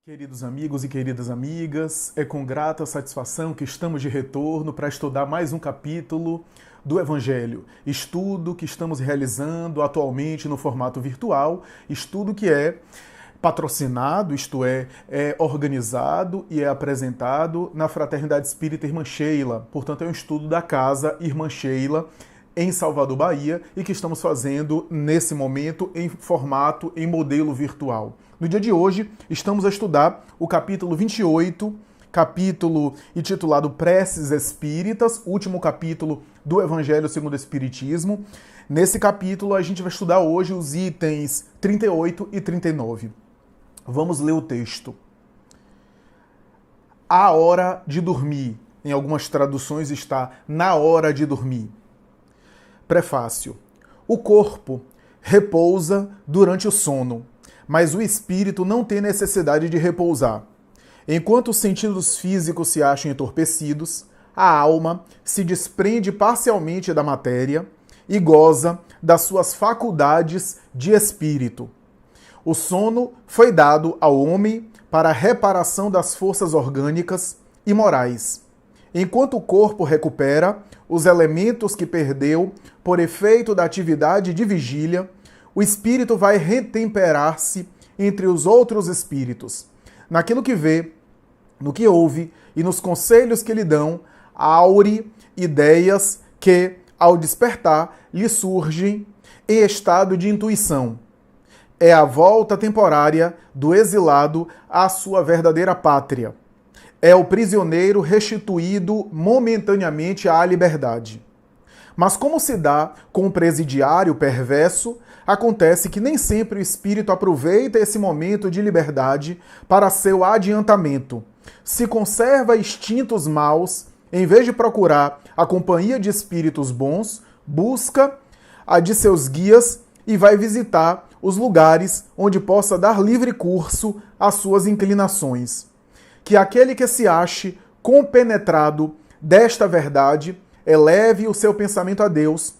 Queridos amigos e queridas amigas, é com grata satisfação que estamos de retorno para estudar mais um capítulo do Evangelho. Estudo que estamos realizando atualmente no formato virtual, estudo que é patrocinado, isto é organizado e é apresentado na Fraternidade Espírita Irmã Sheila. Portanto, é um estudo da Casa Irmã Sheila, em Salvador, Bahia, e que estamos fazendo nesse momento em formato, em modelo virtual. No dia de hoje, estamos a estudar o capítulo 28, capítulo intitulado Preces Espíritas, último capítulo do Evangelho segundo o Espiritismo. Nesse capítulo, a gente vai estudar hoje os itens 38 e 39. Vamos ler o texto. A hora de dormir. Em algumas traduções está na hora de dormir. Prefácio. O corpo repousa durante o sono, mas o espírito não tem necessidade de repousar. Enquanto os sentidos físicos se acham entorpecidos, a alma se desprende parcialmente da matéria e goza das suas faculdades de espírito. O sono foi dado ao homem para a reparação das forças orgânicas e morais. Enquanto o corpo recupera os elementos que perdeu por efeito da atividade de vigília, o espírito vai retemperar-se entre os outros espíritos, naquilo que vê, no que ouve e nos conselhos que lhe dão, aure ideias que, ao despertar, lhe surgem em estado de intuição. É a volta temporária do exilado à sua verdadeira pátria. É o prisioneiro restituído momentaneamente à liberdade. Mas como se dá com o presidiário perverso, acontece que nem sempre o espírito aproveita esse momento de liberdade para seu adiantamento. Se conserva instintos maus, em vez de procurar a companhia de espíritos bons, busca a de seus guias e vai visitar os lugares onde possa dar livre curso às suas inclinações. Que aquele que se ache compenetrado desta verdade eleve o seu pensamento a Deus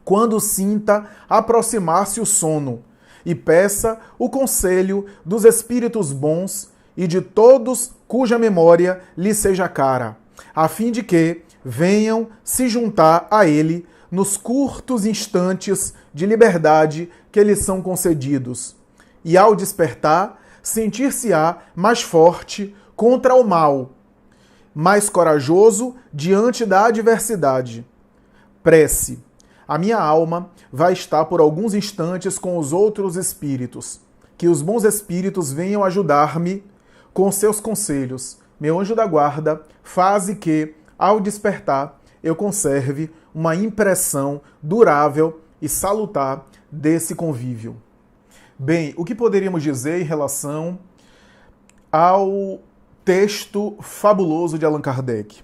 quando sinta aproximar-se o sono e peça o conselho dos espíritos bons e de todos cuja memória lhe seja cara, a fim de que venham se juntar a ele nos curtos instantes de liberdade que lhes são concedidos. E ao despertar, sentir-se-á mais forte contra o mal, mais corajoso diante da adversidade. Prece. A minha alma vai estar por alguns instantes com os outros espíritos. Que os bons espíritos venham ajudar-me com seus conselhos. Meu anjo da guarda, faze que, ao despertar, eu conserve uma impressão durável e salutar desse convívio. Bem, o que poderíamos dizer em relação ao texto fabuloso de Allan Kardec?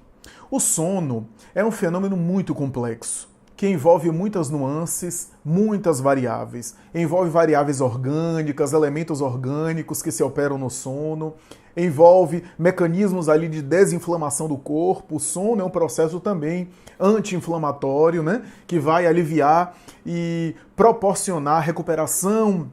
O sono é um fenômeno muito complexo, que envolve muitas nuances, muitas variáveis. Envolve variáveis orgânicas, elementos orgânicos que se operam no sono, envolve mecanismos ali de desinflamação do corpo. O sono é um processo também anti-inflamatório, né, que vai aliviar e proporcionar recuperação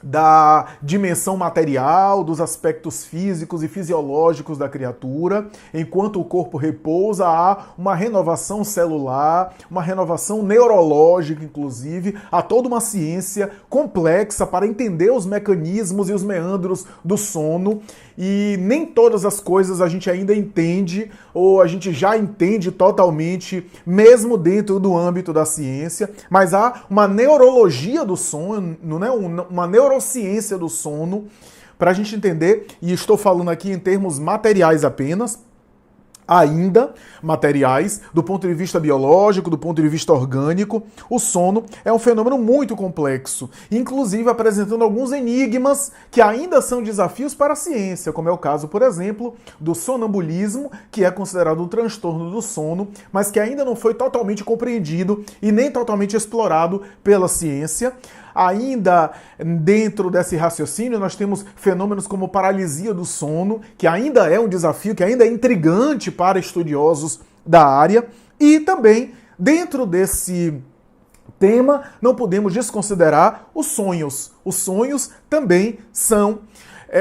da dimensão material, dos aspectos físicos e fisiológicos da criatura. Enquanto o corpo repousa, há uma renovação celular, uma renovação neurológica, inclusive. Há toda uma ciência complexa para entender os mecanismos e os meandros do sono. E nem todas as coisas a gente ainda entende, ou a gente já entende totalmente, mesmo dentro do âmbito da ciência. Mas há uma neurologia do sono, né? Uma neurociência do sono, para a gente entender, e estou falando aqui em termos materiais apenas, ainda materiais, do ponto de vista biológico, do ponto de vista orgânico. O sono é um fenômeno muito complexo, inclusive apresentando alguns enigmas que ainda são desafios para a ciência, como é o caso, por exemplo, do sonambulismo, que é considerado um transtorno do sono, mas que ainda não foi totalmente compreendido e nem totalmente explorado pela ciência. Ainda dentro desse raciocínio, nós temos fenômenos como paralisia do sono, que ainda é um desafio, que ainda é intrigante para estudiosos da área. E também, dentro desse tema, não podemos desconsiderar os sonhos. Os sonhos também são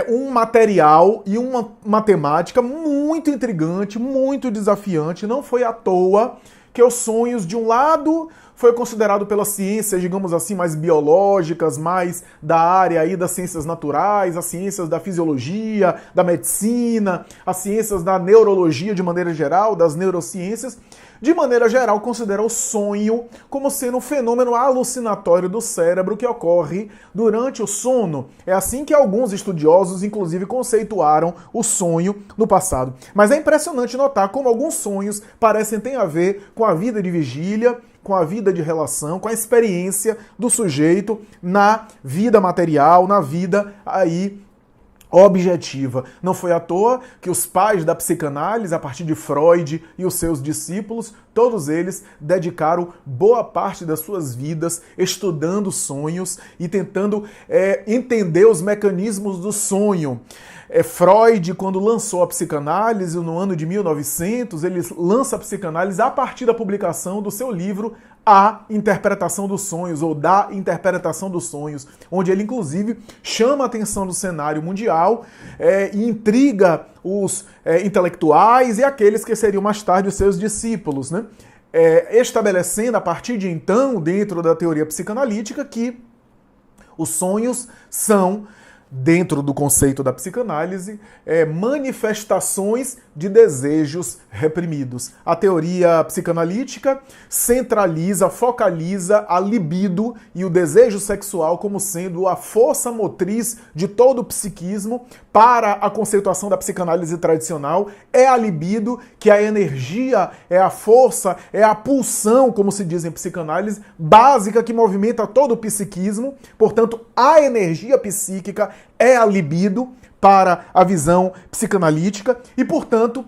um material e uma matemática muito intrigante, muito desafiante. Não foi à toa que os sonhos, de um lado, foi considerado pelas ciências, digamos assim, mais biológicas, mais da área aí das ciências naturais, as ciências da fisiologia, da medicina, as ciências da neurologia de maneira geral, das neurociências, de maneira geral, considera o sonho como sendo um fenômeno alucinatório do cérebro que ocorre durante o sono. É assim que alguns estudiosos, inclusive, conceituaram o sonho no passado. Mas é impressionante notar como alguns sonhos parecem ter a ver com a vida de vigília, com a vida de relação, com a experiência do sujeito na vida material, na vida aí objetiva. Não foi à toa que os pais da psicanálise, a partir de Freud e os seus discípulos, todos eles dedicaram boa parte das suas vidas estudando sonhos e tentando entender os mecanismos do sonho. Freud, quando lançou a psicanálise no ano de 1900, ele lança a psicanálise a partir da publicação do seu livro A Interpretação dos Sonhos, ou Da Interpretação dos Sonhos, onde ele, inclusive, chama a atenção do cenário mundial e intriga os intelectuais e aqueles que seriam mais tarde os seus discípulos, né? Estabelecendo, a partir de então, dentro da teoria psicanalítica, que os sonhos são, dentro do conceito da psicanálise, manifestações de desejos reprimidos. A teoria psicanalítica centraliza, focaliza a libido e o desejo sexual como sendo a força motriz de todo o psiquismo. Para a conceituação da psicanálise tradicional, é a libido, que é a energia, é a força, é a pulsão, como se diz em psicanálise, básica que movimenta todo o psiquismo. Portanto, a energia psíquica é a libido para a visão psicanalítica e, portanto,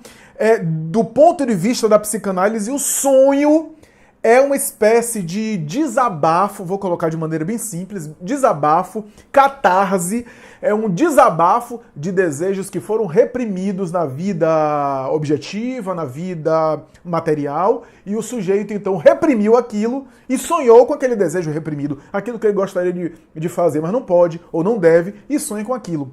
do ponto de vista da psicanálise, o sonho é uma espécie de desabafo, vou colocar de maneira bem simples, desabafo, catarse, é um desabafo de desejos que foram reprimidos na vida objetiva, na vida material, e o sujeito então reprimiu aquilo e sonhou com aquele desejo reprimido, aquilo que ele gostaria de fazer, mas não pode ou não deve, e sonha com aquilo.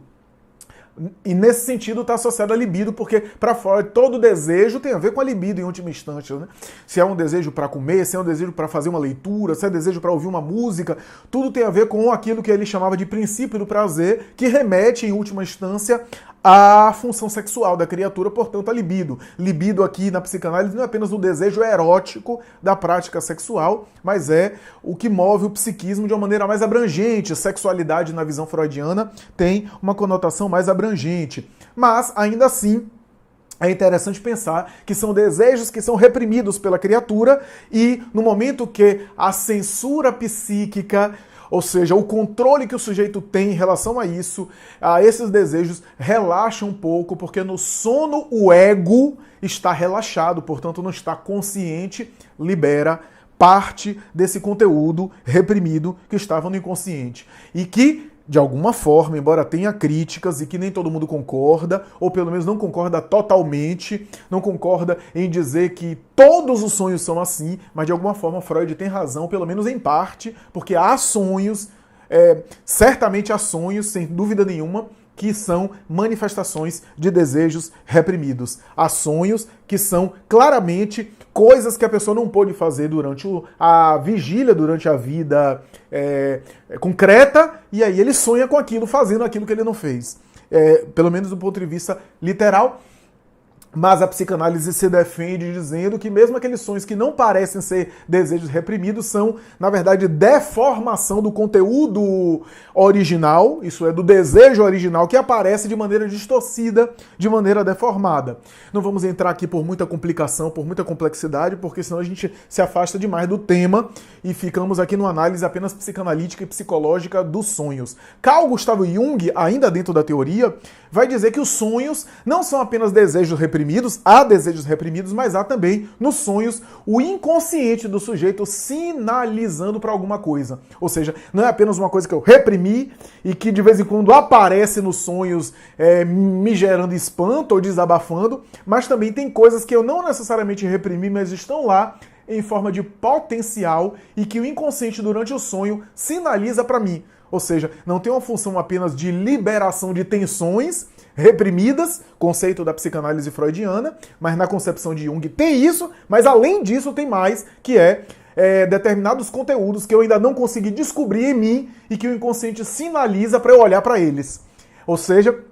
E nesse sentido está associado à libido, porque para fora todo desejo tem a ver com a libido em última instância, né? Se é um desejo para comer, se é um desejo para fazer uma leitura, se é desejo para ouvir uma música, tudo tem a ver com aquilo que ele chamava de princípio do prazer, que remete em última instância à função sexual da criatura, portanto a libido. Libido aqui na psicanálise não é apenas o desejo erótico da prática sexual, mas é o que move o psiquismo de uma maneira mais abrangente. Sexualidade na visão freudiana tem uma conotação mais abrangente. Mas, ainda assim, é interessante pensar que são desejos que são reprimidos pela criatura e no momento que a censura psíquica, ou seja, o controle que o sujeito tem em relação a isso, a esses desejos, relaxa um pouco, porque no sono o ego está relaxado, portanto não está consciente, libera parte desse conteúdo reprimido que estava no inconsciente. E que, de alguma forma, embora tenha críticas e que nem todo mundo concorda, ou pelo menos não concorda totalmente, não concorda em dizer que todos os sonhos são assim, mas de alguma forma Freud tem razão, pelo menos em parte, porque há sonhos, certamente há sonhos, sem dúvida nenhuma, que são manifestações de desejos reprimidos. Há sonhos que são claramente coisas que a pessoa não pôde fazer durante a vigília, durante a vida concreta, e aí ele sonha com aquilo, fazendo aquilo que ele não fez. Pelo menos do ponto de vista literal. Mas a psicanálise se defende dizendo que mesmo aqueles sonhos que não parecem ser desejos reprimidos são, na verdade, deformação do conteúdo original, isso é, do desejo original, que aparece de maneira distorcida, de maneira deformada. Não vamos entrar aqui por muita complicação, por muita complexidade, porque senão a gente se afasta demais do tema e ficamos aqui numa análise apenas psicanalítica e psicológica dos sonhos. Carl Gustav Jung, ainda dentro da teoria, vai dizer que os sonhos não são apenas desejos reprimidos, há desejos reprimidos, mas há também nos sonhos o inconsciente do sujeito sinalizando para alguma coisa. Ou seja, não é apenas uma coisa que eu reprimi e que de vez em quando aparece nos sonhos me gerando espanto ou desabafando, mas também tem coisas que eu não necessariamente reprimi, mas estão lá em forma de potencial e que o inconsciente durante o sonho sinaliza para mim. Ou seja, não tem uma função apenas de liberação de tensões reprimidas, conceito da psicanálise freudiana, mas na concepção de Jung tem isso, mas além disso tem mais, que é determinados conteúdos que eu ainda não consegui descobrir em mim e que o inconsciente sinaliza para eu olhar para eles. Ou seja,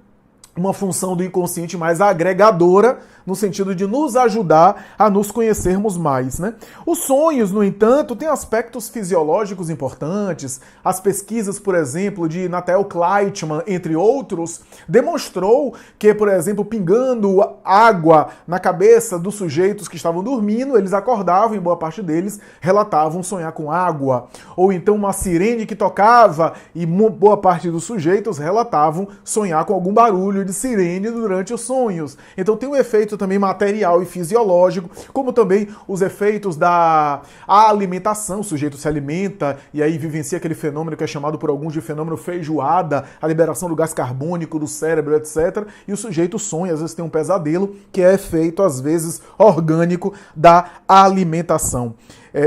uma função do inconsciente mais agregadora, no sentido de nos ajudar a nos conhecermos mais, né? Os sonhos, no entanto, têm aspectos fisiológicos importantes. As pesquisas, por exemplo, de Nathaniel Kleitman, entre outros, demonstrou que, por exemplo, pingando água na cabeça dos sujeitos que estavam dormindo, eles acordavam e boa parte deles relatavam sonhar com água. Ou então uma sirene que tocava e boa parte dos sujeitos relatavam sonhar com algum barulho de sirene durante os sonhos. Então tem um efeito também material e fisiológico, como também os efeitos da alimentação. O sujeito se alimenta e aí vivencia aquele fenômeno que é chamado por alguns de fenômeno feijoada, a liberação do gás carbônico do cérebro, etc. E o sujeito sonha, às vezes tem um pesadelo, que é efeito, às vezes, orgânico da alimentação.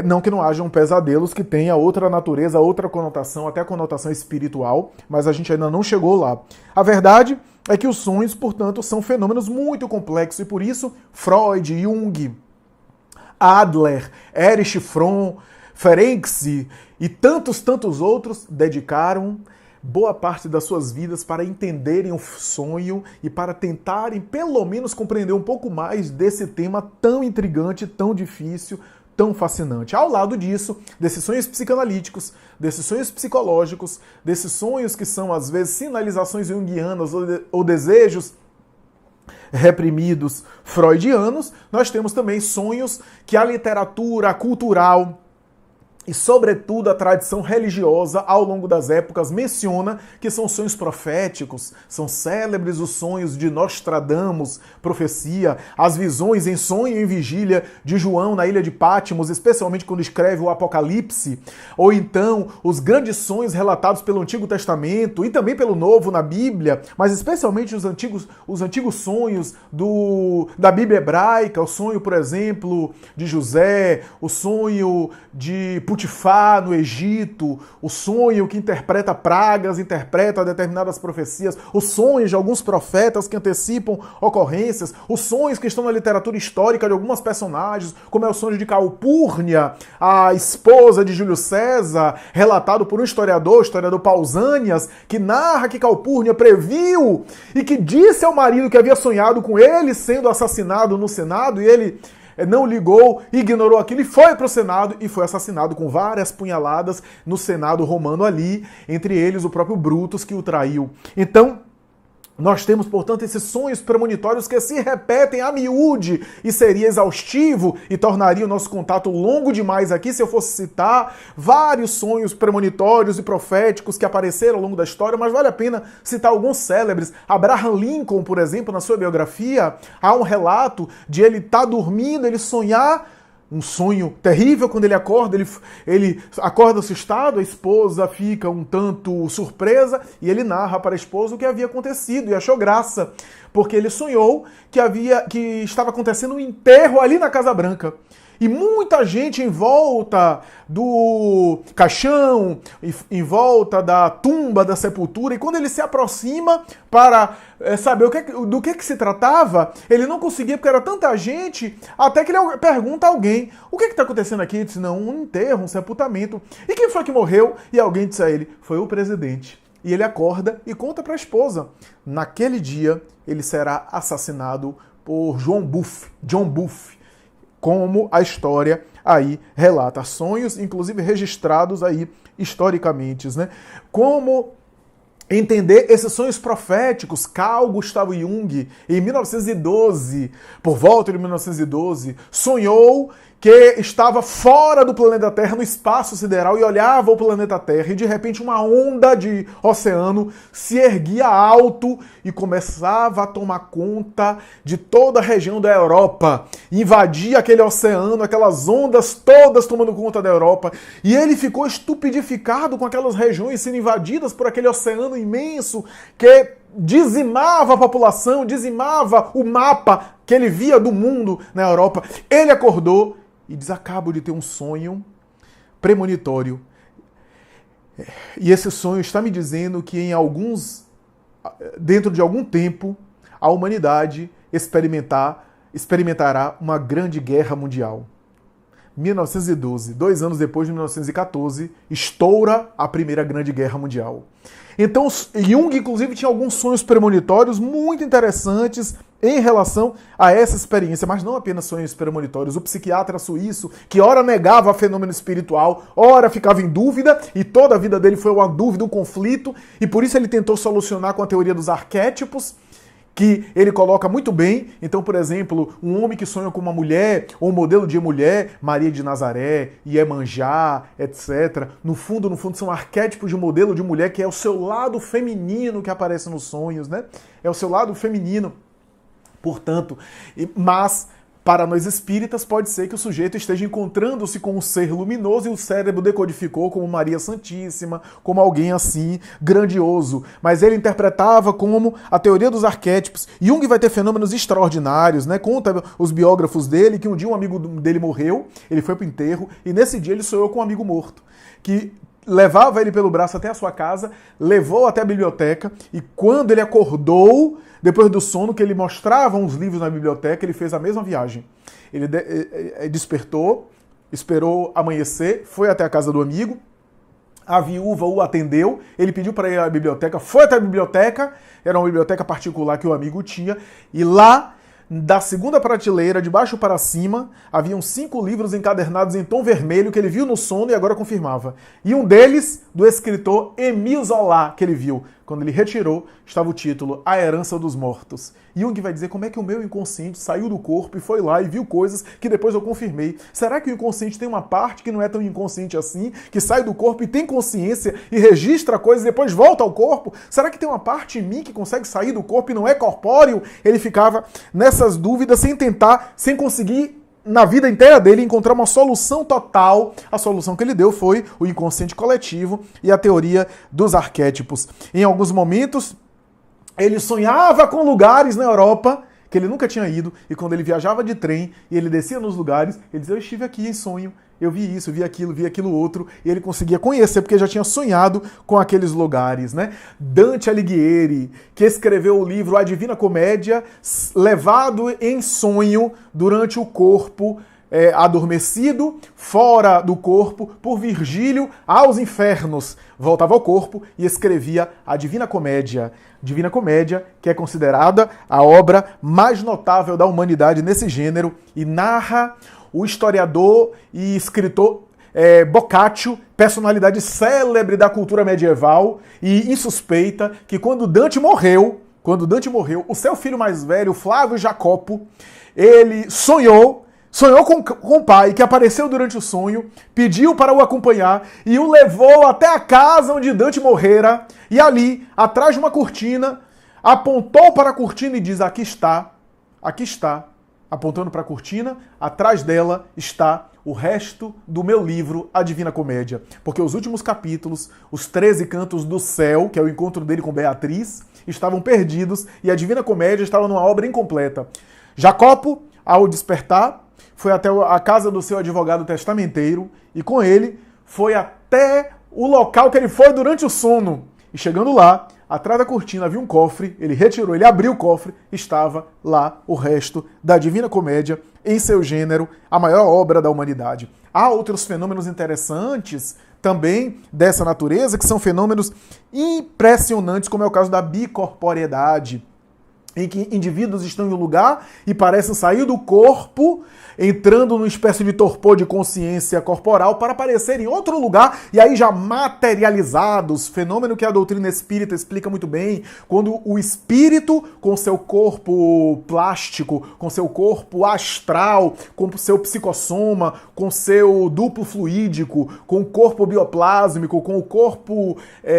Não que não hajam pesadelos que tenha outra natureza, outra conotação, até a conotação espiritual, mas a gente ainda não chegou lá. A verdade é que os sonhos, portanto, são fenômenos muito complexos e por isso Freud, Jung, Adler, Erich Fromm, Ferenczi e tantos outros dedicaram boa parte das suas vidas para entenderem o sonho e para tentarem, pelo menos, compreender um pouco mais desse tema tão intrigante, tão difícil, tão fascinante. Ao lado disso, desses sonhos psicanalíticos, desses sonhos psicológicos, desses sonhos que são, às vezes, sinalizações junguianas ou desejos reprimidos freudianos, nós temos também sonhos que a literatura cultural e, sobretudo, a tradição religiosa, ao longo das épocas, menciona que são sonhos proféticos, são célebres os sonhos de Nostradamus, profecia, as visões em sonho e em vigília de João na ilha de Patmos, especialmente quando escreve o Apocalipse, ou então os grandes sonhos relatados pelo Antigo Testamento e também pelo Novo na Bíblia, mas especialmente os antigos sonhos da Bíblia hebraica, o sonho, por exemplo, de José, o sonho de Putifar no Egito, o sonho que interpreta pragas, interpreta determinadas profecias, os sonhos de alguns profetas que antecipam ocorrências, os sonhos que estão na literatura histórica de algumas personagens, como é o sonho de Calpurnia, a esposa de Júlio César, relatado por um historiador, o historiador Pausanias, que narra que Calpurnia previu e que disse ao marido que havia sonhado com ele sendo assassinado no Senado, e ele não ligou, ignorou aquilo e foi para o Senado e foi assassinado com várias punhaladas no Senado romano ali, entre eles o próprio Brutus que o traiu. Então, nós temos, portanto, esses sonhos premonitórios que se repetem a miúde e seria exaustivo e tornaria o nosso contato longo demais aqui se eu fosse citar vários sonhos premonitórios e proféticos que apareceram ao longo da história, mas vale a pena citar alguns célebres. Abraham Lincoln, por exemplo, na sua biografia, há um relato de ele estar dormindo, ele sonhar um sonho terrível. Quando ele acorda assustado, a esposa fica um tanto surpresa e ele narra para a esposa o que havia acontecido e achou graça, porque ele sonhou que estava acontecendo um enterro ali na Casa Branca. E muita gente em volta do caixão, em volta da tumba, da sepultura, e quando ele se aproxima para saber do que se tratava, ele não conseguia porque era tanta gente, até que ele pergunta a alguém: o que está acontecendo aqui? Ele disse: não, um enterro, um sepultamento. E quem foi que morreu? E alguém disse a ele: foi o presidente. E ele acorda e conta para a esposa: naquele dia ele será assassinado por John Buff, como a história aí relata. Sonhos, inclusive, registrados aí historicamente, né? Como entender esses sonhos proféticos? Carl Gustav Jung, em 1912, por volta de 1912, sonhou que estava fora do planeta Terra, no espaço sideral, e olhava o planeta Terra, e de repente uma onda de oceano se erguia alto e começava a tomar conta de toda a região da Europa, invadia aquele oceano, aquelas ondas todas tomando conta da Europa, e ele ficou estupidificado com aquelas regiões sendo invadidas por aquele oceano imenso que dizimava a população, dizimava o mapa que ele via do mundo na Europa. Ele acordou e diz: acabo de ter um sonho premonitório. E esse sonho está me dizendo que dentro de algum tempo, a humanidade experimentará uma grande guerra mundial. 1912, 2 anos depois de 1914, estoura a Primeira Grande Guerra Mundial. Então, Jung, inclusive, tinha alguns sonhos premonitórios muito interessantes em relação a essa experiência, mas não apenas sonhos premonitórios. O psiquiatra suíço, que ora negava fenômeno espiritual, ora ficava em dúvida, e toda a vida dele foi uma dúvida, um conflito, e por isso ele tentou solucionar com a teoria dos arquétipos, que ele coloca muito bem. Então, por exemplo, um homem que sonha com uma mulher, ou um modelo de mulher, Maria de Nazaré, Iemanjá, etc. No fundo, são arquétipos de modelo de mulher, que é o seu lado feminino que aparece nos sonhos, né? É o seu lado feminino, portanto. Mas, para nós espíritas, pode ser que o sujeito esteja encontrando-se com um ser luminoso e o cérebro decodificou como Maria Santíssima, como alguém assim, grandioso. Mas ele interpretava como a teoria dos arquétipos. Jung vai ter fenômenos extraordinários, né? Conta os biógrafos dele que um dia um amigo dele morreu, ele foi para o enterro, e nesse dia ele sonhou com um amigo morto, que levava ele pelo braço até a sua casa, levou até a biblioteca, e quando ele acordou, depois do sono, que ele mostrava uns livros na biblioteca, ele fez a mesma viagem. Ele despertou, esperou amanhecer, foi até a casa do amigo, a viúva o atendeu, ele pediu para ir à biblioteca, foi até a biblioteca, era uma biblioteca particular que o amigo tinha, e lá, da segunda prateleira, de baixo para cima, haviam 5 livros encadernados em tom vermelho que ele viu no sono e agora confirmava. E um deles, do escritor Émile Zola, que ele viu. Quando ele retirou, estava o título A Herança dos Mortos. Jung vai dizer como é que o meu inconsciente saiu do corpo e foi lá e viu coisas que depois eu confirmei. Será que o inconsciente tem uma parte que não é tão inconsciente assim, que sai do corpo e tem consciência e registra coisas e depois volta ao corpo? Será que tem uma parte em mim que consegue sair do corpo e não é corpóreo? Ele ficava nessas dúvidas sem conseguir na vida inteira dele encontrar uma solução total. A solução que ele deu foi o inconsciente coletivo e a teoria dos arquétipos. Em alguns momentos, ele sonhava com lugares na Europa que ele nunca tinha ido, e quando ele viajava de trem e ele descia nos lugares, ele dizia: eu estive aqui em sonho, eu vi isso, vi aquilo outro, e ele conseguia conhecer porque já tinha sonhado com aqueles lugares, né? Dante Alighieri, que escreveu o livro A Divina Comédia, levado em sonho durante o corpo adormecido, fora do corpo, por Virgílio aos infernos. Voltava ao corpo e escrevia a Divina Comédia. Divina Comédia, que é considerada a obra mais notável da humanidade nesse gênero, e narra o historiador e escritor Boccaccio, personalidade célebre da cultura medieval e insuspeita, que quando Dante morreu, o seu filho mais velho, Flávio Jacopo, ele sonhou com o pai, que apareceu durante o sonho, pediu para o acompanhar e o levou até a casa onde Dante morrera, e ali, atrás de uma cortina, apontou para a cortina e diz: aqui está, apontando para a cortina, atrás dela está o resto do meu livro, A Divina Comédia. Porque os últimos capítulos, os 13 cantos do céu, que é o encontro dele com Beatriz, estavam perdidos e a Divina Comédia estava numa obra incompleta. Jacopo, ao despertar, foi até a casa do seu advogado testamenteiro e com ele foi até o local que ele foi durante o sono. E chegando lá, atrás da cortina havia um cofre, ele retirou, ele abriu o cofre, estava lá o resto da Divina Comédia, em seu gênero, a maior obra da humanidade. Há outros fenômenos interessantes também dessa natureza, que são fenômenos impressionantes, como é o caso da bicorporeidade, em que indivíduos estão em um lugar e parecem sair do corpo, entrando numa espécie de torpor de consciência corporal para aparecer em outro lugar e aí já materializados, fenômeno que a doutrina espírita explica muito bem, quando o espírito com seu corpo plástico, com seu corpo astral, com seu psicossoma, com seu duplo fluídico, com o corpo bioplásmico, com o corpo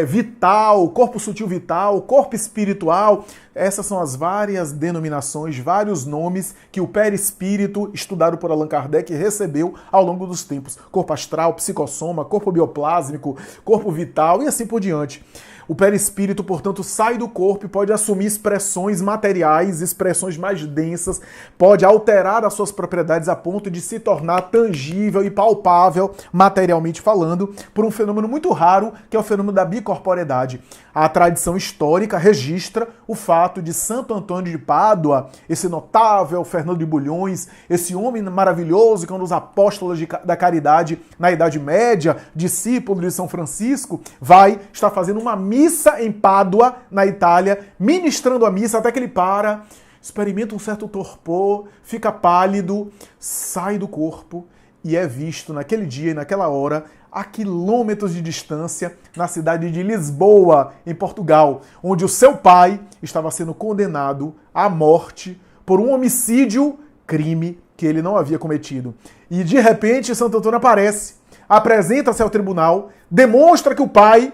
vital, corpo sutil vital, corpo espiritual. Essas são as várias denominações, vários nomes que o perispírito, estudado por Allan Kardec, recebeu ao longo dos tempos. Corpo astral, psicossoma, corpo bioplásmico, corpo vital e assim por diante. O perispírito, portanto, sai do corpo e pode assumir expressões materiais, expressões mais densas, pode alterar as suas propriedades a ponto de se tornar tangível e palpável, materialmente falando, por um fenômeno muito raro, que é o fenômeno da bicorporeidade. A tradição histórica registra o fato de Santo Antônio de Pádua, esse notável Fernando de Bulhões, esse homem maravilhoso que é um dos apóstolos da caridade na Idade Média, discípulo de São Francisco, vai estar fazendo uma missa em Pádua, na Itália, ministrando a missa até que ele para, experimenta um certo torpor, fica pálido, sai do corpo e é visto naquele dia e naquela hora, a quilômetros de distância, na cidade de Lisboa, em Portugal, onde o seu pai estava sendo condenado à morte por um homicídio, crime que ele não havia cometido. E de repente Santo Antônio aparece, apresenta-se ao tribunal, demonstra que o pai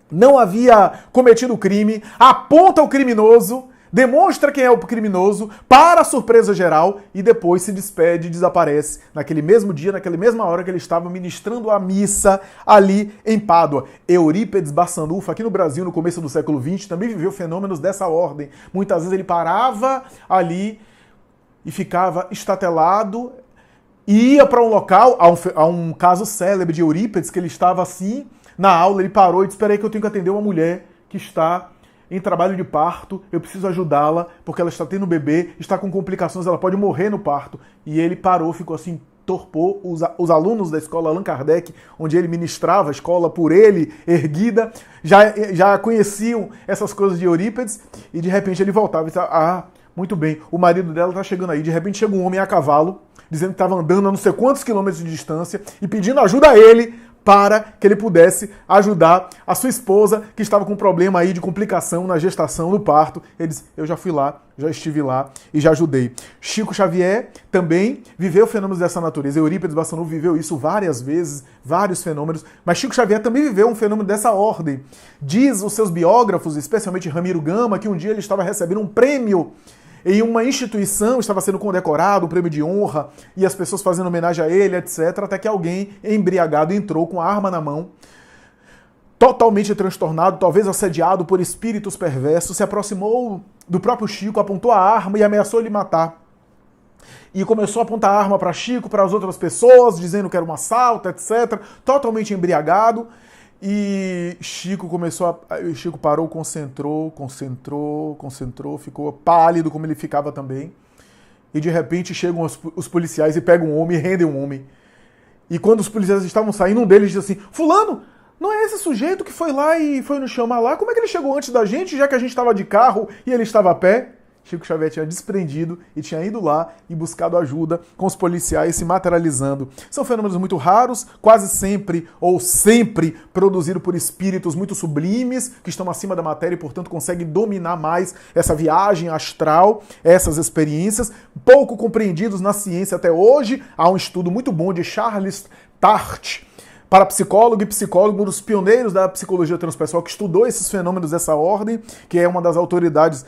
não havia cometido o crime, aponta o criminoso, demonstra quem é o criminoso, para a surpresa geral, e depois se despede e desaparece naquele mesmo dia, naquela mesma hora que ele estava ministrando a missa ali em Pádua. Eurípedes Barçanufo, aqui no Brasil, no começo do século XX, também viveu fenômenos dessa ordem. Muitas vezes ele parava ali e ficava estatelado, e ia para um local, há um caso célebre de Eurípedes, que ele estava assim, na aula, ele parou e disse: espera aí que eu tenho que atender uma mulher que está em trabalho de parto, eu preciso ajudá-la, porque ela está tendo bebê, está com complicações, ela pode morrer no parto. E ele parou, ficou assim, torpor. Os alunos da escola Allan Kardec, onde ele ministrava a escola por ele, erguida, já conheciam essas coisas de Eurípedes, e de repente ele voltava e disse: muito bem, o marido dela está chegando aí. De repente chega um homem a cavalo, dizendo que estava andando a não sei quantos quilômetros de distância, e pedindo ajuda a ele, para que ele pudesse ajudar a sua esposa, que estava com um problema aí de complicação na gestação, no parto. Ele disse: eu já fui lá, já estive lá e já ajudei. Chico Xavier também viveu fenômenos dessa natureza. Eurípedes Barçanufo viveu isso várias vezes, vários fenômenos, mas Chico Xavier também viveu um fenômeno dessa ordem. Diz os seus biógrafos, especialmente Ramiro Gama, que um dia ele estava recebendo um prêmio em uma instituição, estava sendo condecorado, um prêmio de honra, e as pessoas fazendo homenagem a ele, etc., até que alguém embriagado entrou com a arma na mão, totalmente transtornado, talvez assediado por espíritos perversos, se aproximou do próprio Chico, apontou a arma e ameaçou lhe matar. E começou a apontar a arma para Chico, para as outras pessoas, dizendo que era um assalto, etc., totalmente embriagado. E Chico parou, concentrou, ficou pálido como ele ficava também. E de repente chegam os policiais e pegam um homem e rendem um homem. E quando os policiais estavam saindo, um deles diz assim: fulano, não é esse sujeito que foi lá e foi nos chamar lá? Como é que ele chegou antes da gente, já que a gente estava de carro e ele estava a pé? Chico Xavier tinha desprendido e tinha ido lá e buscado ajuda, com os policiais se materializando. São fenômenos muito raros, quase sempre ou sempre produzidos por espíritos muito sublimes, que estão acima da matéria e, portanto, conseguem dominar mais essa viagem astral, essas experiências, pouco compreendidos na ciência até hoje. Há um estudo muito bom de Charles Tart, parapsicólogo e psicólogo, um dos pioneiros da psicologia transpessoal, que estudou esses fenômenos dessa ordem, que é uma das autoridades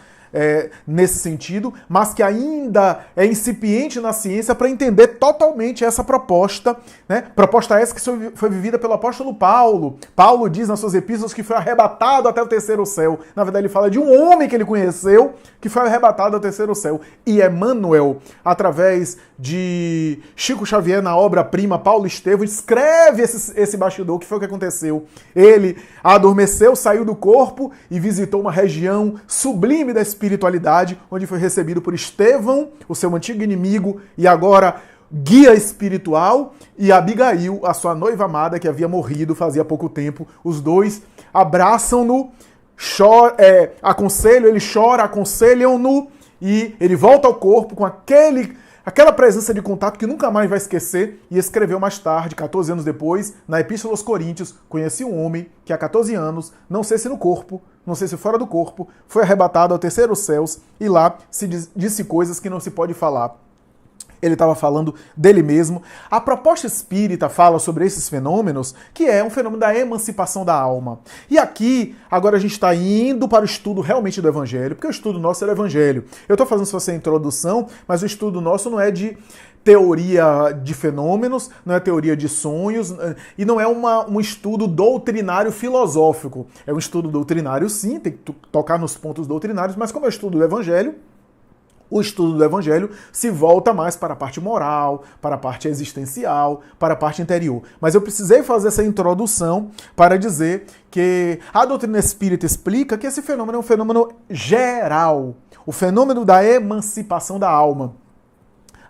nesse sentido, mas que ainda é incipiente na ciência para entender totalmente essa proposta, né? Proposta essa que foi vivida pelo apóstolo Paulo. Paulo diz nas suas epístolas que foi arrebatado até o terceiro céu. Na verdade, ele fala de um homem que ele conheceu que foi arrebatado ao terceiro céu. E Emmanuel, através de Chico Xavier, na obra-prima Paulo Estevam, escreve esse bastidor, que foi o que aconteceu. Ele adormeceu, saiu do corpo e visitou uma região sublime da espiritualidade, onde foi recebido por Estevão, o seu antigo inimigo e agora guia espiritual, e Abigail, a sua noiva amada, que havia morrido fazia pouco tempo. Os dois abraçam-no, ele chora, aconselham-no, e ele volta ao corpo com aquela presença de contato que nunca mais vai esquecer, e escreveu mais tarde, 14 anos depois, na Epístola aos Coríntios: conheci um homem que há 14 anos, não sei se no corpo, não sei se fora do corpo, foi arrebatado ao terceiro céus, e lá se disse coisas que não se pode falar. Ele estava falando dele mesmo. A proposta espírita fala sobre esses fenômenos, que é um fenômeno da emancipação da alma. E aqui, agora a gente está indo para o estudo realmente do Evangelho, porque o estudo nosso é do Evangelho. Eu estou fazendo essa introdução, mas o estudo nosso não é de teoria de fenômenos, não é teoria de sonhos, e não é um estudo doutrinário filosófico. É um estudo doutrinário, sim, tem que tocar nos pontos doutrinários, mas como é o estudo do Evangelho, o estudo do Evangelho se volta mais para a parte moral, para a parte existencial, para a parte interior. Mas eu precisei fazer essa introdução para dizer que a doutrina espírita explica que esse fenômeno é um fenômeno geral, o fenômeno da emancipação da alma.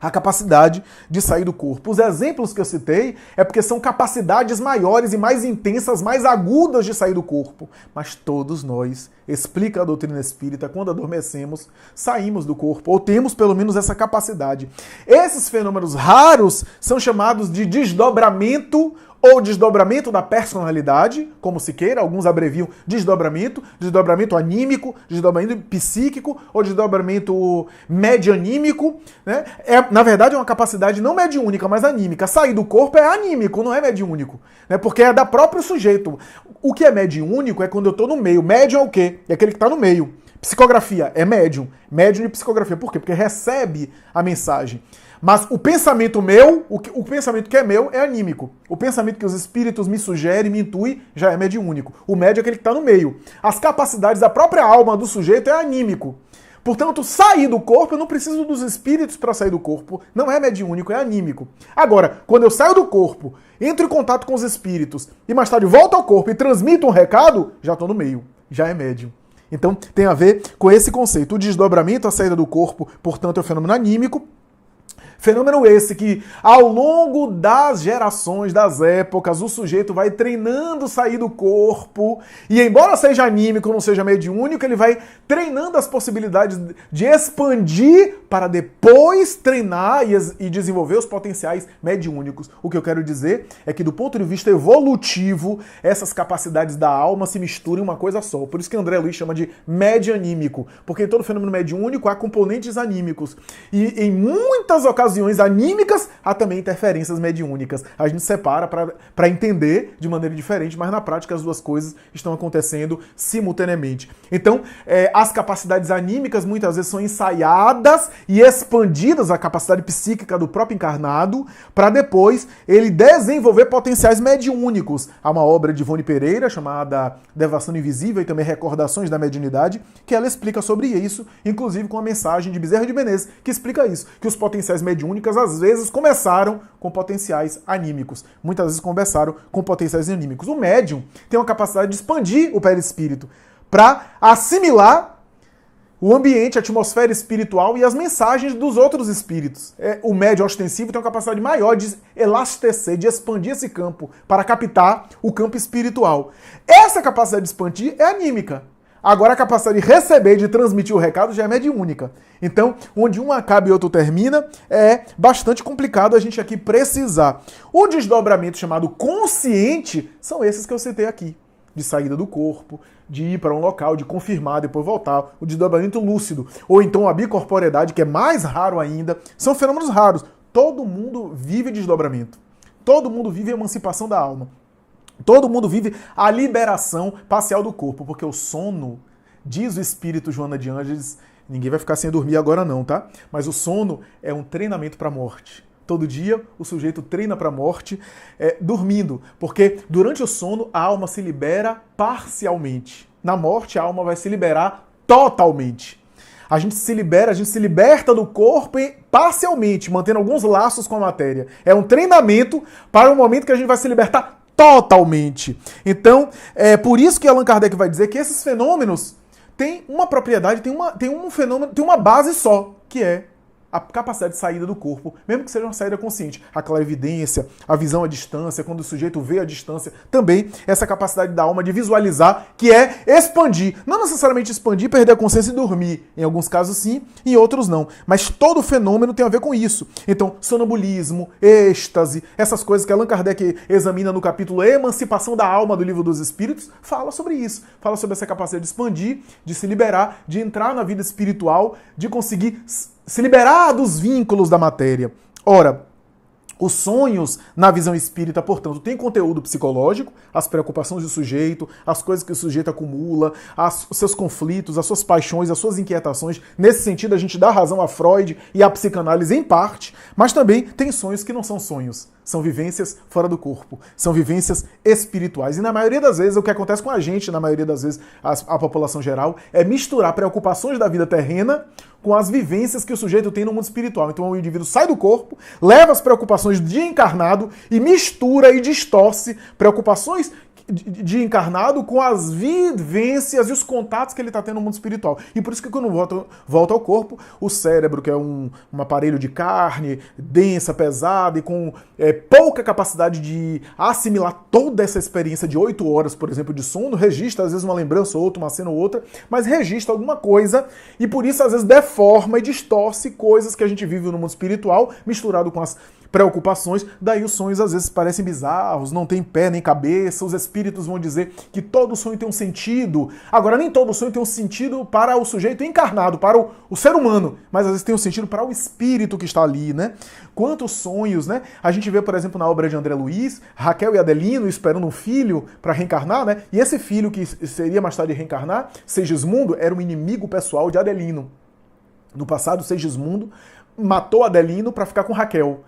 A capacidade de sair do corpo. Os exemplos que eu citei é porque são capacidades maiores e mais intensas, mais agudas de sair do corpo. Mas todos nós, explica a doutrina espírita, quando adormecemos, saímos do corpo, ou temos pelo menos essa capacidade. Esses fenômenos raros são chamados de desdobramento ou desdobramento da personalidade, como se queira, alguns abreviam desdobramento anímico, desdobramento psíquico ou desdobramento medianímico, né? Na verdade é uma capacidade não mediúnica, mas anímica. Sair do corpo é anímico, não é mediúnico, né? Porque é da próprio sujeito. O que é mediúnico é quando eu estou no meio. Médium é o quê? É aquele que está no meio. Psicografia é médium. Médium de psicografia. Por quê? Porque recebe a mensagem. Mas o pensamento meu, o pensamento que é meu, é anímico. O pensamento que os espíritos me sugerem, me intuem, já é mediúnico. O médium é aquele que está no meio. As capacidades da própria alma do sujeito é anímico. Portanto, sair do corpo, eu não preciso dos espíritos para sair do corpo. Não é mediúnico, é anímico. Agora, quando eu saio do corpo, entro em contato com os espíritos e mais tarde volto ao corpo e transmito um recado, já estou no meio. Já é médium. Então, tem a ver com esse conceito. O desdobramento, a saída do corpo, portanto, é um fenômeno anímico. Fenômeno esse que, ao longo das gerações, das épocas, o sujeito vai treinando sair do corpo e, embora seja anímico, não seja mediúnico, ele vai treinando as possibilidades de expandir para depois treinar e desenvolver os potenciais mediúnicos. O que eu quero dizer é que, do ponto de vista evolutivo, essas capacidades da alma se misturam em uma coisa só. Por isso que André Luiz chama de medianímico, porque em todo fenômeno mediúnico há componentes anímicos. E em muitas ocasiões anímicas, há também interferências mediúnicas. A gente separa para entender de maneira diferente, mas na prática as duas coisas estão acontecendo simultaneamente. Então, as capacidades anímicas muitas vezes são ensaiadas e expandidas, a capacidade psíquica do próprio encarnado, para depois ele desenvolver potenciais mediúnicos. Há uma obra de Ivone Pereira, chamada Devassando Invisível, e também Recordações da Mediunidade, que ela explica sobre isso, inclusive com a mensagem de Bezerra de Menezes, que explica isso, que os potenciais mediúnicos às vezes começaram com potenciais anímicos. Muitas vezes começaram com potenciais anímicos. O médium tem uma capacidade de expandir o perispírito para assimilar o ambiente, a atmosfera espiritual e as mensagens dos outros espíritos. O médium ostensivo tem uma capacidade maior de elastecer, de expandir esse campo para captar o campo espiritual. Essa capacidade de expandir é anímica. Agora a capacidade de receber, de transmitir o recado já é mediúnica. Então, onde um acaba e outro termina, é bastante complicado a gente aqui precisar. O desdobramento chamado consciente são esses que eu citei aqui. De saída do corpo, de ir para um local, de confirmar, depois voltar. O desdobramento lúcido. Ou então a bicorporeidade, que é mais raro ainda. São fenômenos raros. Todo mundo vive desdobramento. Todo mundo vive a emancipação da alma. Todo mundo vive a liberação parcial do corpo, porque o sono, diz o espírito Joana de Ângeles, ninguém vai ficar sem dormir agora não, tá? Mas o sono é um treinamento para a morte. Todo dia o sujeito treina para a morte dormindo, porque durante o sono a alma se libera parcialmente. Na morte a alma vai se liberar totalmente. A gente se liberta do corpo parcialmente, mantendo alguns laços com a matéria. É um treinamento para o momento que a gente vai se libertar totalmente. Então, é por isso que Allan Kardec vai dizer que esses fenômenos têm uma propriedade, tem um fenômeno, tem uma base só, que é a capacidade de saída do corpo, mesmo que seja uma saída consciente. A clarividência, a visão à distância, quando o sujeito vê a distância, também essa capacidade da alma de visualizar, que é expandir. Não necessariamente expandir, perder a consciência e dormir. Em alguns casos sim, em outros não. Mas todo fenômeno tem a ver com isso. Então, sonambulismo, êxtase, essas coisas que Allan Kardec examina no capítulo Emancipação da Alma do Livro dos Espíritos, fala sobre isso. Fala sobre essa capacidade de expandir, de se liberar, de entrar na vida espiritual, de conseguir se liberar dos vínculos da matéria. Ora, os sonhos, na visão espírita, portanto, têm conteúdo psicológico, as preocupações do sujeito, as coisas que o sujeito acumula, os seus conflitos, as suas paixões, as suas inquietações. Nesse sentido, a gente dá razão a Freud e à psicanálise em parte, mas também tem sonhos que não são sonhos. São vivências fora do corpo, são vivências espirituais. E na maioria das vezes, o que acontece com a gente, na maioria das vezes, a população geral, é misturar preocupações da vida terrena com as vivências que o sujeito tem no mundo espiritual. Então o indivíduo sai do corpo, leva as preocupações de encarnado e mistura e distorce preocupações de encarnado com as vivências e os contatos que ele está tendo no mundo espiritual. E por isso que quando volta ao corpo, o cérebro, que é um aparelho de carne, densa, pesada e com pouca capacidade de assimilar toda essa experiência de 8 horas, por exemplo, de sono, registra às vezes uma lembrança ou outra, uma cena ou outra, mas registra alguma coisa e por isso às vezes deforma e distorce coisas que a gente vive no mundo espiritual, misturado com as preocupações, daí os sonhos às vezes parecem bizarros, não tem pé nem cabeça, os espíritos vão dizer que todo sonho tem um sentido. Agora, nem todo sonho tem um sentido para o sujeito encarnado, para o ser humano, mas às vezes tem um sentido para o espírito que está ali, né? Quantos sonhos, né? A gente vê, por exemplo, na obra de André Luiz, Raquel e Adelino esperando um filho para reencarnar, né? E esse filho que seria mais tarde reencarnar, Segismundo, era um inimigo pessoal de Adelino. No passado, Segismundo matou Adelino para ficar com Raquel,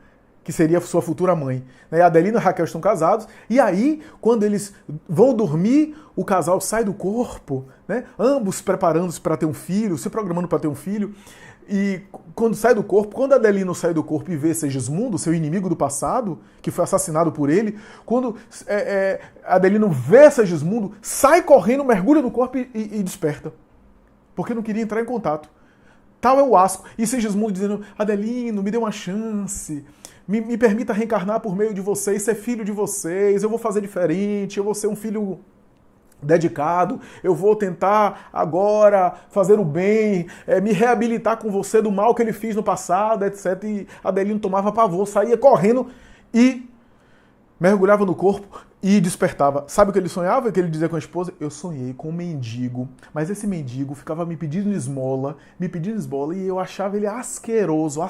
que seria sua futura mãe. Adelino e Raquel estão casados, e aí, quando eles vão dormir, o casal sai do corpo, né? Ambos preparando-se para ter um filho, se programando para ter um filho, e quando sai do corpo, quando Adelino sai do corpo e vê Segismundo, seu inimigo do passado, que foi assassinado por ele, quando Adelino vê Segismundo, sai correndo, mergulha no corpo e desperta, porque não queria entrar em contato. Tal é o asco. E Segismundo dizendo, Adelino, me dê uma chance, me permita reencarnar por meio de vocês, ser filho de vocês, eu vou fazer diferente, eu vou ser um filho dedicado, eu vou tentar agora fazer o bem, me reabilitar com você do mal que ele fez no passado, etc. E Adelino tomava pavor, saía correndo e mergulhava no corpo e despertava. Sabe o que ele sonhava? O que ele dizia com a esposa? Eu sonhei com um mendigo, mas esse mendigo ficava me pedindo esmola, e eu achava ele asqueroso,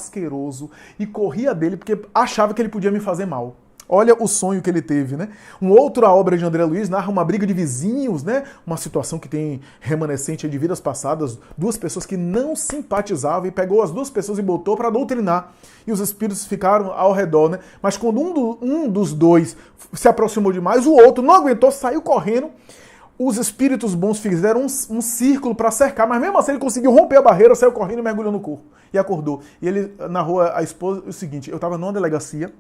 e corria dele porque achava que ele podia me fazer mal. Olha o sonho que ele teve, né? Outra obra de André Luiz narra uma briga de vizinhos, né? Uma situação que tem remanescente de vidas passadas, duas pessoas que não simpatizavam e pegou as duas pessoas e botou para doutrinar. E os espíritos ficaram ao redor, né? Mas quando um dos dois se aproximou demais, o outro não aguentou, saiu correndo. Os espíritos bons fizeram um círculo para cercar, mas mesmo assim ele conseguiu romper a barreira, saiu correndo e mergulhou no corpo. E acordou. E ele narrou a esposa o seguinte, eu estava numa delegacia,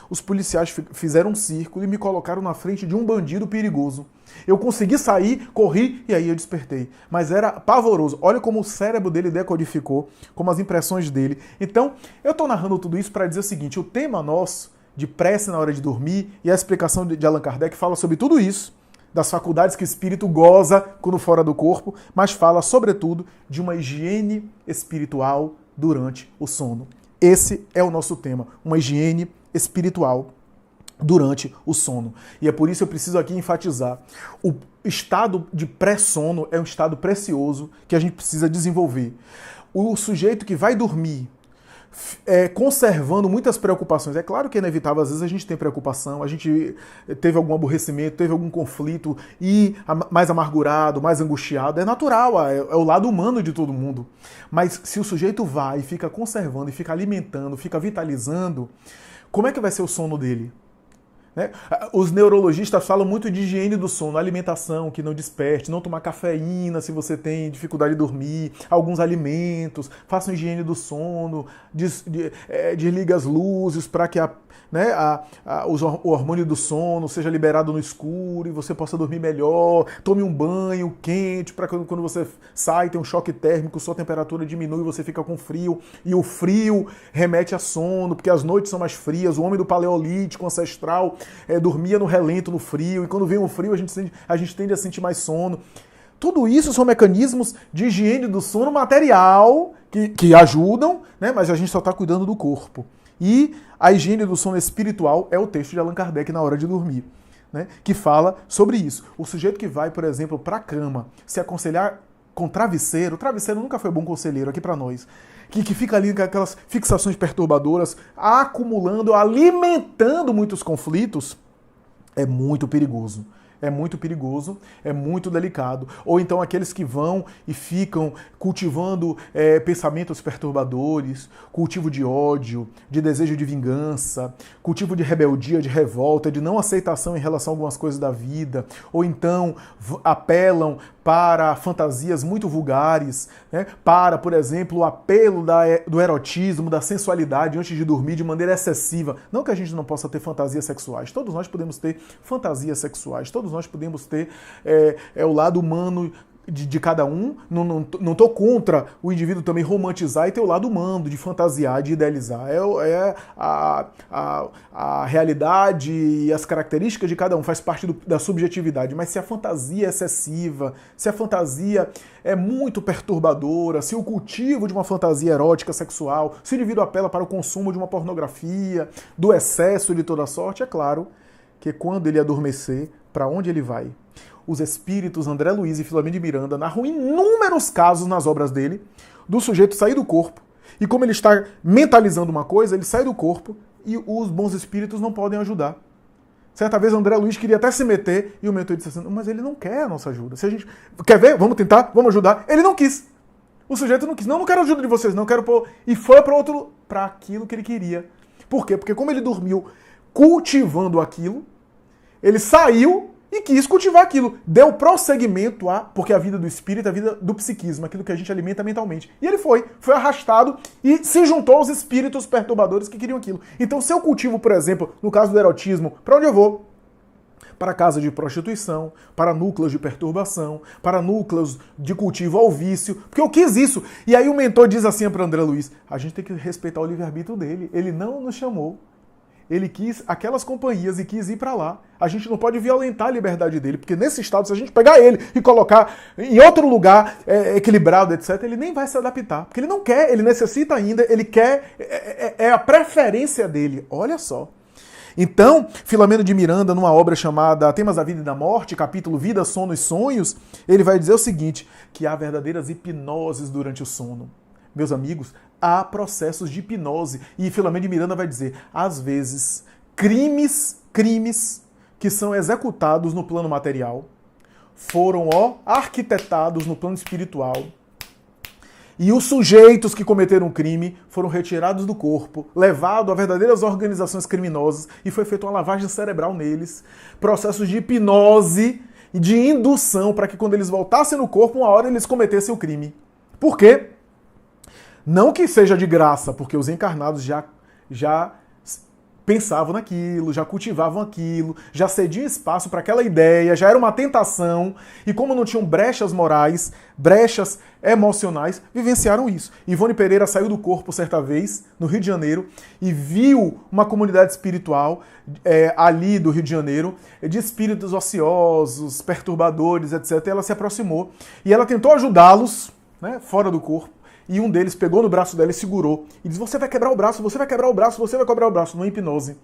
os policiais fizeram um círculo e me colocaram na frente de um bandido perigoso. Eu consegui sair, corri e aí eu despertei. Mas era pavoroso. Olha como o cérebro dele decodificou, como as impressões dele. Então, eu estou narrando tudo isso para dizer o seguinte, o tema nosso de prece na hora de dormir e a explicação de Allan Kardec fala sobre tudo isso, das faculdades que o espírito goza quando fora do corpo, mas fala, sobretudo, de uma higiene espiritual durante o sono. Esse é o nosso tema, uma higiene espiritual durante o sono. E é por isso que eu preciso aqui enfatizar. O estado de pré-sono é um estado precioso que a gente precisa desenvolver. O sujeito que vai dormir conservando muitas preocupações. É claro que é inevitável, às vezes a gente tem preocupação, a gente teve algum aborrecimento, teve algum conflito e mais amargurado, mais angustiado. É natural, é o lado humano de todo mundo. Mas se o sujeito vai e fica conservando, e fica alimentando, fica vitalizando, como é que vai ser o sono dele? Né? Os neurologistas falam muito de higiene do sono, alimentação que não desperte, não tomar cafeína se você tem dificuldade de dormir, alguns alimentos, façam higiene do sono, desliga as luzes para que o hormônio do sono seja liberado no escuro e você possa dormir melhor, tome um banho quente para que quando você sai tem um choque térmico, sua temperatura diminui e você fica com frio, e o frio remete a sono, porque as noites são mais frias, o homem do paleolítico ancestral dormia no relento, no frio, e quando vem o frio a gente tende a sentir mais sono. Tudo isso são mecanismos de higiene do sono material que ajudam, né? Mas a gente só está cuidando do corpo. E a higiene do sono espiritual é o texto de Allan Kardec na hora de dormir, né? Que fala sobre isso. O sujeito que vai, por exemplo, para a cama se aconselhar com travesseiro. Travesseiro nunca foi bom conselheiro aqui pra nós. Que fica ali com aquelas fixações perturbadoras, acumulando, alimentando muitos conflitos, é muito perigoso. É muito perigoso, é muito delicado. Ou então aqueles que vão e ficam cultivando pensamentos perturbadores, cultivo de ódio, de desejo de vingança, cultivo de rebeldia, de revolta, de não aceitação em relação a algumas coisas da vida, ou então apelam para fantasias muito vulgares, né? Para, por exemplo, o apelo do erotismo, da sensualidade antes de dormir de maneira excessiva. Não que a gente não possa ter fantasias sexuais, todos nós podemos ter fantasias sexuais, todos nós podemos ter o lado humano de cada um. Não estou contra o indivíduo também romantizar e ter o lado humano, de fantasiar, de idealizar. A realidade e as características de cada um faz parte da subjetividade. Mas se a fantasia é excessiva, se a fantasia é muito perturbadora, se o cultivo de uma fantasia erótica, sexual, se o indivíduo apela para o consumo de uma pornografia, do excesso de toda sorte, é claro que quando ele adormecer, para onde ele vai? Os espíritos André Luiz e Filomeno de Miranda narram inúmeros casos nas obras dele, do sujeito sair do corpo, e como ele está mentalizando uma coisa, ele sai do corpo e os bons espíritos não podem ajudar. Certa vez André Luiz queria até se meter e o mentor disse assim, mas ele não quer a nossa ajuda. Se a gente quer ver, vamos tentar, vamos ajudar. Ele não quis. O sujeito não quis. Não quero ajuda de vocês, não quero pôr. E foi para aquilo que ele queria. Por quê? Porque como ele dormiu cultivando aquilo, ele saiu e quis cultivar aquilo. Deu prosseguimento porque a vida do espírito é a vida do psiquismo, aquilo que a gente alimenta mentalmente. E ele foi arrastado e se juntou aos espíritos perturbadores que queriam aquilo. Então, se eu cultivo, por exemplo, no caso do erotismo, para onde eu vou? Para casa de prostituição, para núcleos de perturbação, para núcleos de cultivo ao vício, porque eu quis isso. E aí o mentor diz assim para André Luiz, a gente tem que respeitar o livre-arbítrio dele, ele não nos chamou. Ele quis aquelas companhias e quis ir para lá. A gente não pode violentar a liberdade dele, porque nesse estado, se a gente pegar ele e colocar em outro lugar equilibrado, etc., ele nem vai se adaptar. Porque ele não quer, ele necessita ainda, ele quer, é a preferência dele. Olha só. Então, Filomeno de Miranda, numa obra chamada Temas da Vida e da Morte, capítulo Vida, Sono e Sonhos, ele vai dizer o seguinte, que há verdadeiras hipnoses durante o sono. Meus amigos, há processos de hipnose. E Filomeno de Miranda vai dizer, às vezes, crimes que são executados no plano material foram arquitetados no plano espiritual. E os sujeitos que cometeram o crime foram retirados do corpo, levados a verdadeiras organizações criminosas e foi feita uma lavagem cerebral neles. Processos de hipnose e de indução para que quando eles voltassem no corpo, uma hora eles cometessem o crime. Por quê? Não que seja de graça, porque os encarnados já pensavam naquilo, já cultivavam aquilo, já cediam espaço para aquela ideia, já era uma tentação, e como não tinham brechas morais, brechas emocionais, vivenciaram isso. Ivone Pereira saiu do corpo certa vez, no Rio de Janeiro, e viu uma comunidade espiritual ali do Rio de Janeiro, de espíritos ociosos, perturbadores, etc. E ela se aproximou, e ela tentou ajudá-los, né, fora do corpo, e um deles pegou no braço dela e segurou. E disse, você vai quebrar o braço, você vai quebrar o braço, você vai quebrar o braço, numa hipnose.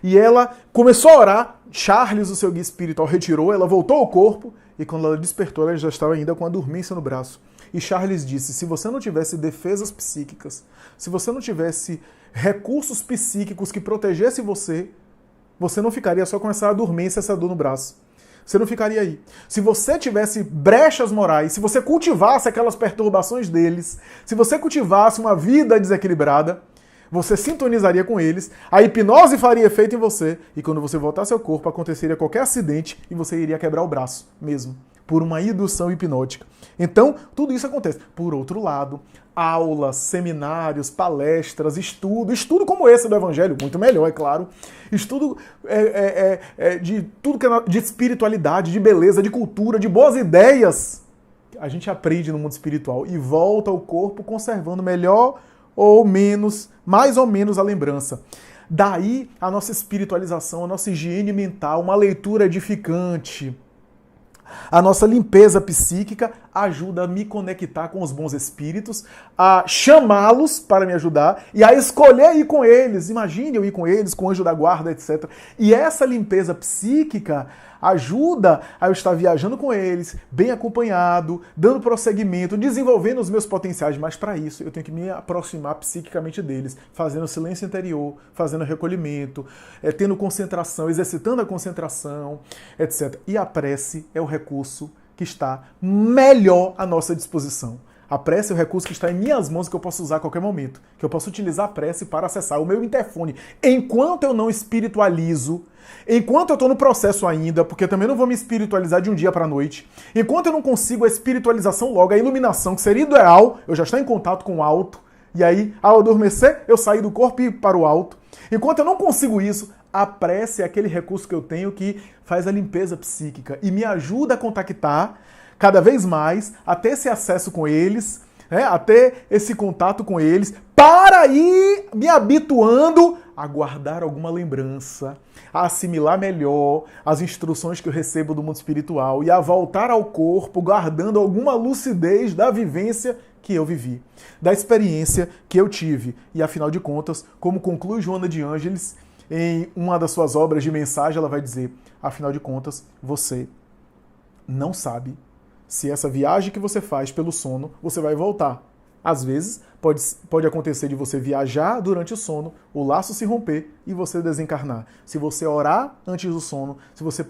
E ela começou a orar, Charles, o seu guia espiritual, retirou, ela voltou ao corpo, e quando ela despertou, ela já estava ainda com a dormência no braço. E Charles disse, se você não tivesse defesas psíquicas, se você não tivesse recursos psíquicos que protegessem você, você não ficaria só com essa dormência, essa dor no braço. Você não ficaria aí. Se você tivesse brechas morais, se você cultivasse aquelas perturbações deles, se você cultivasse uma vida desequilibrada, você sintonizaria com eles, a hipnose faria efeito em você, e quando você voltasse ao corpo, aconteceria qualquer acidente e você iria quebrar o braço mesmo, por uma indução hipnótica. Então, tudo isso acontece. Por outro lado, aulas, seminários, palestras, estudo como esse do Evangelho, muito melhor, é claro, estudo de tudo que é de espiritualidade, de beleza, de cultura, de boas ideias, a gente aprende no mundo espiritual e volta ao corpo conservando melhor ou menos, mais ou menos a lembrança. Daí a nossa espiritualização, a nossa higiene mental, uma leitura edificante, A nossa limpeza psíquica ajuda a me conectar com os bons espíritos, a chamá-los para me ajudar e a escolher ir com eles. Imagine eu ir com eles, com o anjo da guarda, etc. E essa limpeza psíquica ajuda a eu estar viajando com eles, bem acompanhado, dando prosseguimento, desenvolvendo os meus potenciais. Mas para isso eu tenho que me aproximar psiquicamente deles, fazendo silêncio interior, fazendo recolhimento, tendo concentração, exercitando a concentração, etc. E a prece é o recurso que está melhor à nossa disposição. A prece é o recurso que está em minhas mãos, que eu posso usar a qualquer momento, que eu posso utilizar a prece para acessar o meu interfone. Enquanto eu não espiritualizo, enquanto eu estou no processo ainda, porque eu também não vou me espiritualizar de um dia para a noite, enquanto eu não consigo a espiritualização logo, a iluminação, que seria ideal, eu já estou em contato com o alto, e aí, ao adormecer, eu sair do corpo e ir para o alto. Enquanto eu não consigo isso, a prece é aquele recurso que eu tenho que faz a limpeza psíquica e me ajuda a contactar cada vez mais, a ter esse acesso com eles, a ter esse contato com eles, para ir me habituando a guardar alguma lembrança, a assimilar melhor as instruções que eu recebo do mundo espiritual e a voltar ao corpo guardando alguma lucidez da vivência que eu vivi, da experiência que eu tive. E afinal de contas, como conclui Joana de Ângeles, em uma das suas obras de mensagem, ela vai dizer, afinal de contas, você não sabe se essa viagem que você faz pelo sono, você vai voltar. Às vezes, pode acontecer de você viajar durante o sono, o laço se romper e você desencarnar. Se você orar antes do sono, se você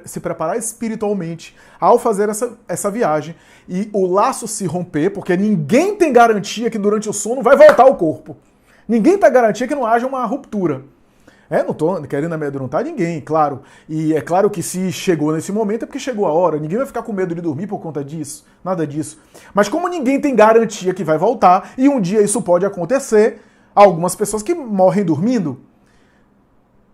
se preparar espiritualmente ao fazer essa viagem e o laço se romper, porque ninguém tem garantia que durante o sono vai voltar ao corpo. Ninguém tem garantia que não haja uma ruptura. Não estou querendo amedrontar ninguém, claro. E é claro que se chegou nesse momento é porque chegou a hora. Ninguém vai ficar com medo de dormir por conta disso. Nada disso. Mas como ninguém tem garantia que vai voltar, e um dia isso pode acontecer, há algumas pessoas que morrem dormindo.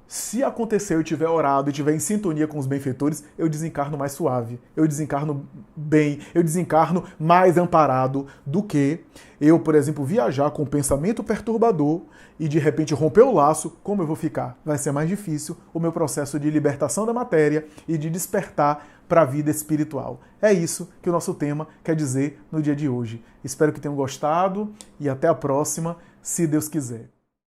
Se acontecer, eu tiver orado e tiver em sintonia com os benfeitores, eu desencarno mais suave, eu desencarno bem, eu desencarno mais amparado do que eu, por exemplo, viajar com um pensamento perturbador e de repente romper o laço. Como eu vou ficar? Vai ser mais difícil o meu processo de libertação da matéria e de despertar para a vida espiritual. É isso que o nosso tema quer dizer no dia de hoje. Espero que tenham gostado e até a próxima, se Deus quiser.